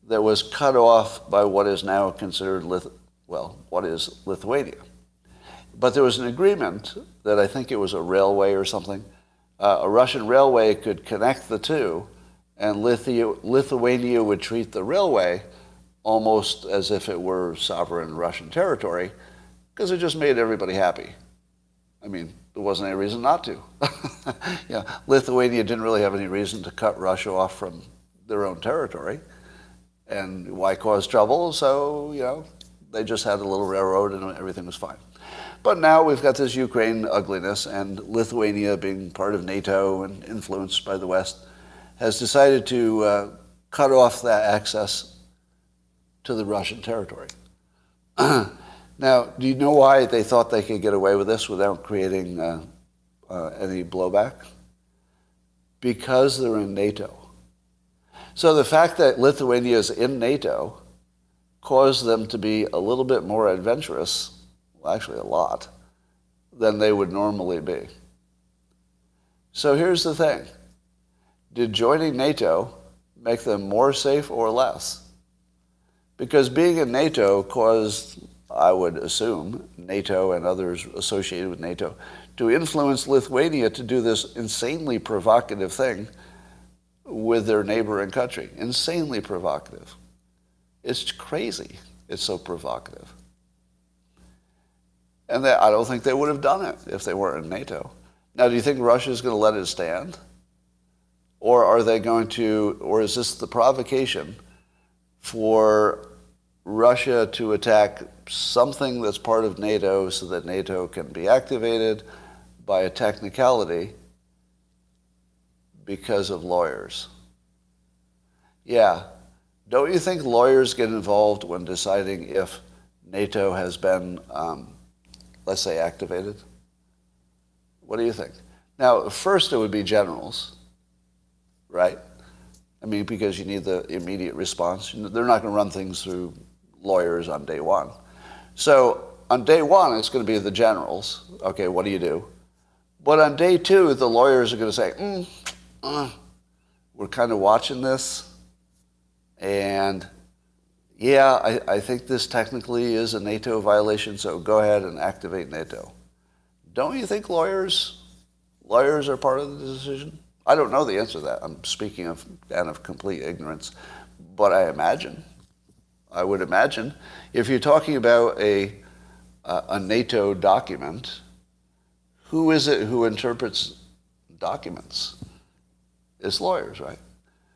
that was cut off by what is now considered, what is Lithuania. But there was an agreement that I think it was a railway or something. A Russian railway could connect the two, and Lithuania would treat the railway almost as if it were sovereign Russian territory, because it just made everybody happy. I mean, there wasn't any reason not to. Lithuania didn't really have any reason to cut Russia off from their own territory. And why cause trouble? So, they just had a little railroad and everything was fine. But now we've got this Ukraine ugliness, and Lithuania, being part of NATO and influenced by the West, has decided to cut off that access to the Russian territory. Now, do you know why they thought they could get away with this without creating any blowback? Because they're in NATO. So the fact that Lithuania is in NATO caused them to be a little bit more adventurous, well, actually a lot, than they would normally be. So here's the thing. Did joining NATO make them more safe or less? Because being in NATO caused, I would assume, NATO and others associated with NATO to influence Lithuania to do this insanely provocative thing with their neighboring country. Insanely provocative. It's crazy. It's so provocative. And I don't think they would have done it if they weren't in NATO. Now, do you think Russia is going to let it stand? Or are they going to, or is this the provocation for Russia to attack something that's part of NATO so that NATO can be activated by a technicality because of lawyers? Yeah. Don't you think lawyers get involved when deciding if NATO has been, let's say, activated? What do you think? Now, first it would be generals, right? I mean, because you need the immediate response. They're not going to run things through lawyers on day one. So on day one, it's going to be the generals. Okay, what do you do? But on day two, the lawyers are going to say, we're kind of watching this. And yeah, I think this technically is a NATO violation, so go ahead and activate NATO. Don't you think lawyers are part of the decision? I don't know the answer to that. I'm speaking out of complete ignorance. But I would imagine, if you're talking about a NATO document, who is it who interprets documents? It's lawyers, right?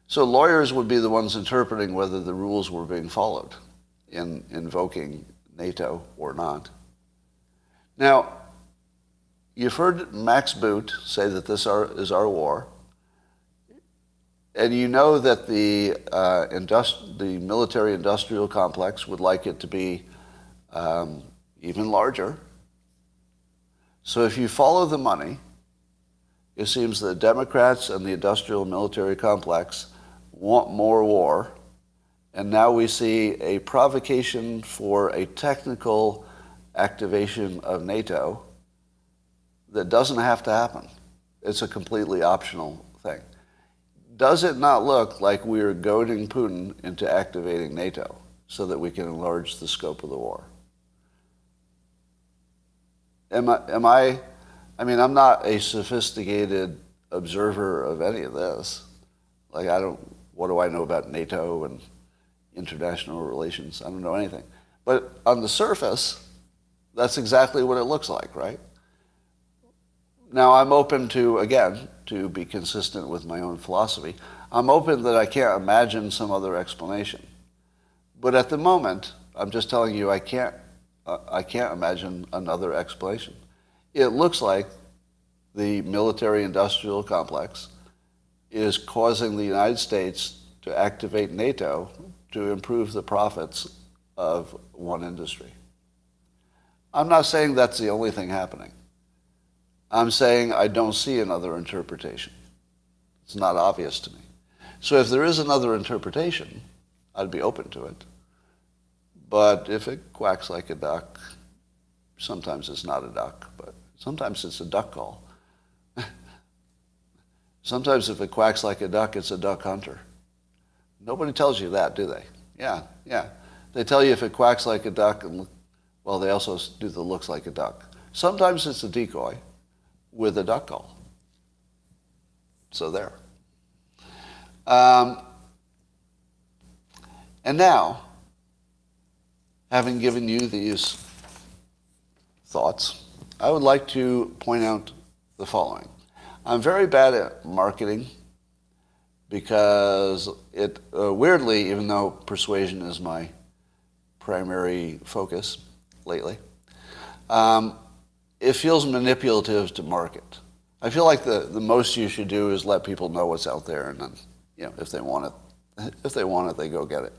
So lawyers would be the ones interpreting whether the rules were being followed in invoking NATO or not. Now, you've heard Max Boot say that this is our war, and you know that the military-industrial complex would like it to be even larger. So if you follow the money, it seems the Democrats and the industrial military complex want more war, and now we see a provocation for a technical activation of NATO that doesn't have to happen. It's a completely optional thing. Does it not look like we're goading Putin into activating NATO so that we can enlarge the scope of the war? I'm not a sophisticated observer of any of this. What do I know about NATO and international relations? I don't know anything. But on the surface, that's exactly what it looks like, right? Now, I'm open to, again, to be consistent with my own philosophy, I'm open that I can't imagine some other explanation. But at the moment, I'm just telling you I can't imagine another explanation. It looks like the military-industrial complex is causing the United States to activate NATO to improve the profits of one industry. I'm not saying that's the only thing happening. I'm saying I don't see another interpretation. It's not obvious to me. So if there is another interpretation, I'd be open to it. But if it quacks like a duck, sometimes it's not a duck, but sometimes it's a duck call. Sometimes if it quacks like a duck, it's a duck hunter. Nobody tells you that, do they? Yeah. They tell you if it quacks like a duck, and well, they also do the looks like a duck. Sometimes it's a decoy with a duck call. So there. And now, having given you these thoughts, I would like to point out the following. I'm very bad at marketing because it, weirdly, even though persuasion is my primary focus lately, it feels manipulative to market. I feel like the most you should do is let people know what's out there, and then, if they want it, they go get it.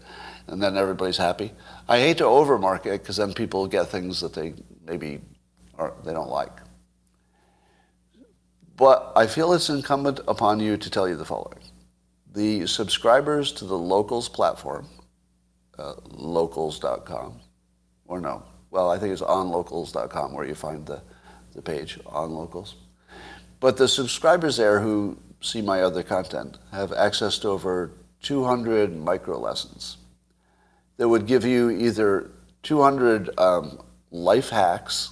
And then everybody's happy. I hate to overmarket because then people get things that they maybe they don't like. But I feel it's incumbent upon you to tell you the following. The subscribers to the Locals platform, locals.com, or no, well, I think it's onlocals.com where you find the page, on Locals. But the subscribers there who see my other content have access to over 200 micro lessons that would give you either 200 life hacks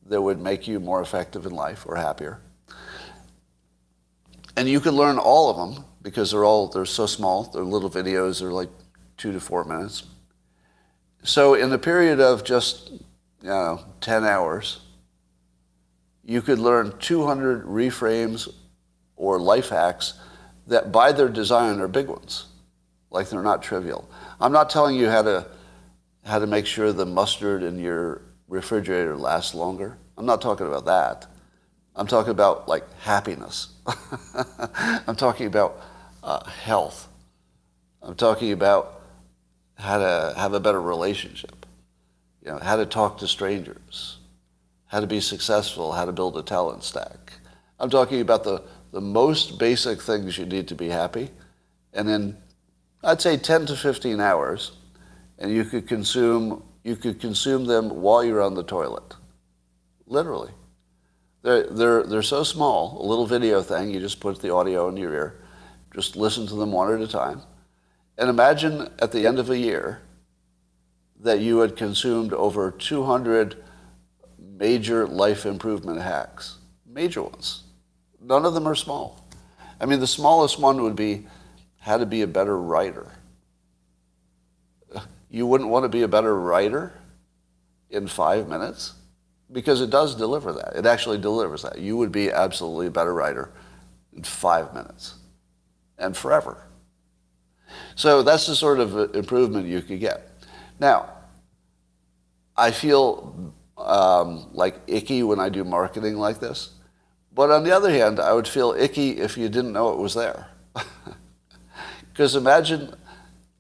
that would make you more effective in life or happier. And you can learn all of them because they're so small. They're little videos. They're like 2 to 4 minutes. So in the period of just 10 hours, you could learn 200 reframes or life hacks that by their design are big ones. Like they're not trivial. I'm not telling you how to make sure the mustard in your refrigerator lasts longer. I'm not talking about that. I'm talking about like happiness. I'm talking about health. I'm talking about how to have a better relationship. How to talk to strangers, how to be successful, how to build a talent stack. I'm talking about the most basic things you need to be happy, and in I'd say 10 to 15 hours, and you could consume them while you're on the toilet. Literally. They're so small, a little video thing, you just put the audio in your ear, just listen to them one at a time, and imagine at the end of a year that you had consumed over 200 major life improvement hacks. Major ones. None of them are small. I mean, the smallest one would be how to be a better writer. You wouldn't want to be a better writer in 5 minutes? Because it does deliver that. It actually delivers that. You would be absolutely a better writer in 5 minutes and forever. So that's the sort of improvement you could get. Now, I feel like icky when I do marketing like this. But on the other hand, I would feel icky if you didn't know it was there. Because imagine,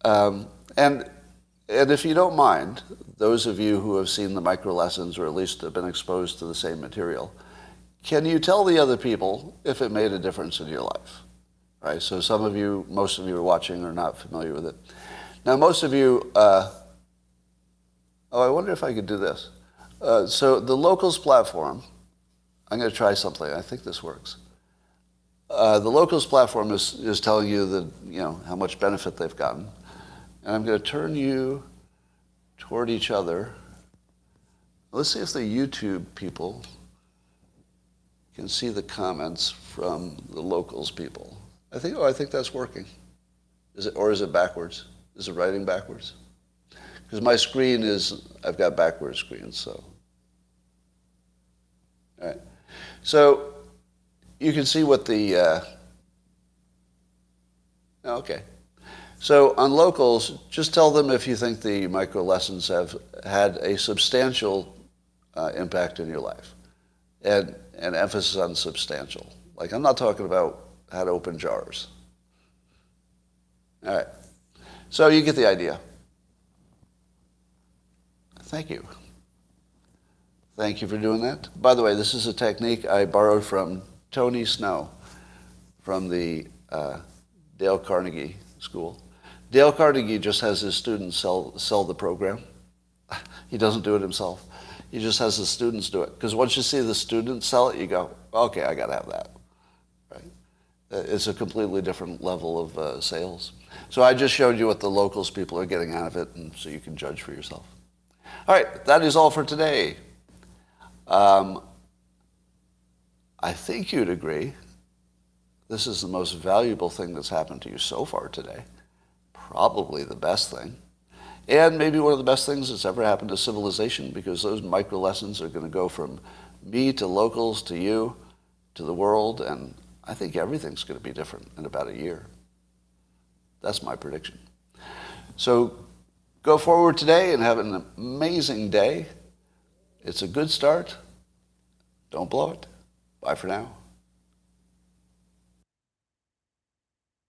and if you don't mind, those of you who have seen the micro lessons or at least have been exposed to the same material, can you tell the other people if it made a difference in your life? Right? So some of you, most of you are watching are not familiar with it. Now most of you, I wonder if I could do this. So the Locals platform, I'm going to try something. I think this works. The Locals platform is telling you that, how much benefit they've gotten. And I'm going to turn you toward each other. Let's see if the YouTube people can see the comments from the Locals people. I think that's working. Is it backwards? Is it writing backwards? Because my screen I've got backwards screens, so. All right. So you can see what okay. So on Locals, just tell them if you think the micro lessons have had a substantial impact in your life. And emphasis on substantial. Like, I'm not talking about how to open jars. All right. So you get the idea. Thank you. Thank you for doing that. By the way, this is a technique I borrowed from Tony Snow from the Dale Carnegie School. Dale Carnegie just has his students sell the program. He doesn't do it himself. He just has his students do it. Because once you see the students sell it, you go, okay, I got to have that. Right? It's a completely different level of sales. So I just showed you what the Locals people are getting out of it, and so you can judge for yourself. All right, that is all for today. I think you'd agree this is the most valuable thing that's happened to you so far today. Probably the best thing. And maybe one of the best things that's ever happened to civilization, because those micro lessons are going to go from me to Locals to you to the world, and I think everything's going to be different in about a year. That's my prediction. So go forward today and have an amazing day. It's a good start. Don't blow it. Bye for now.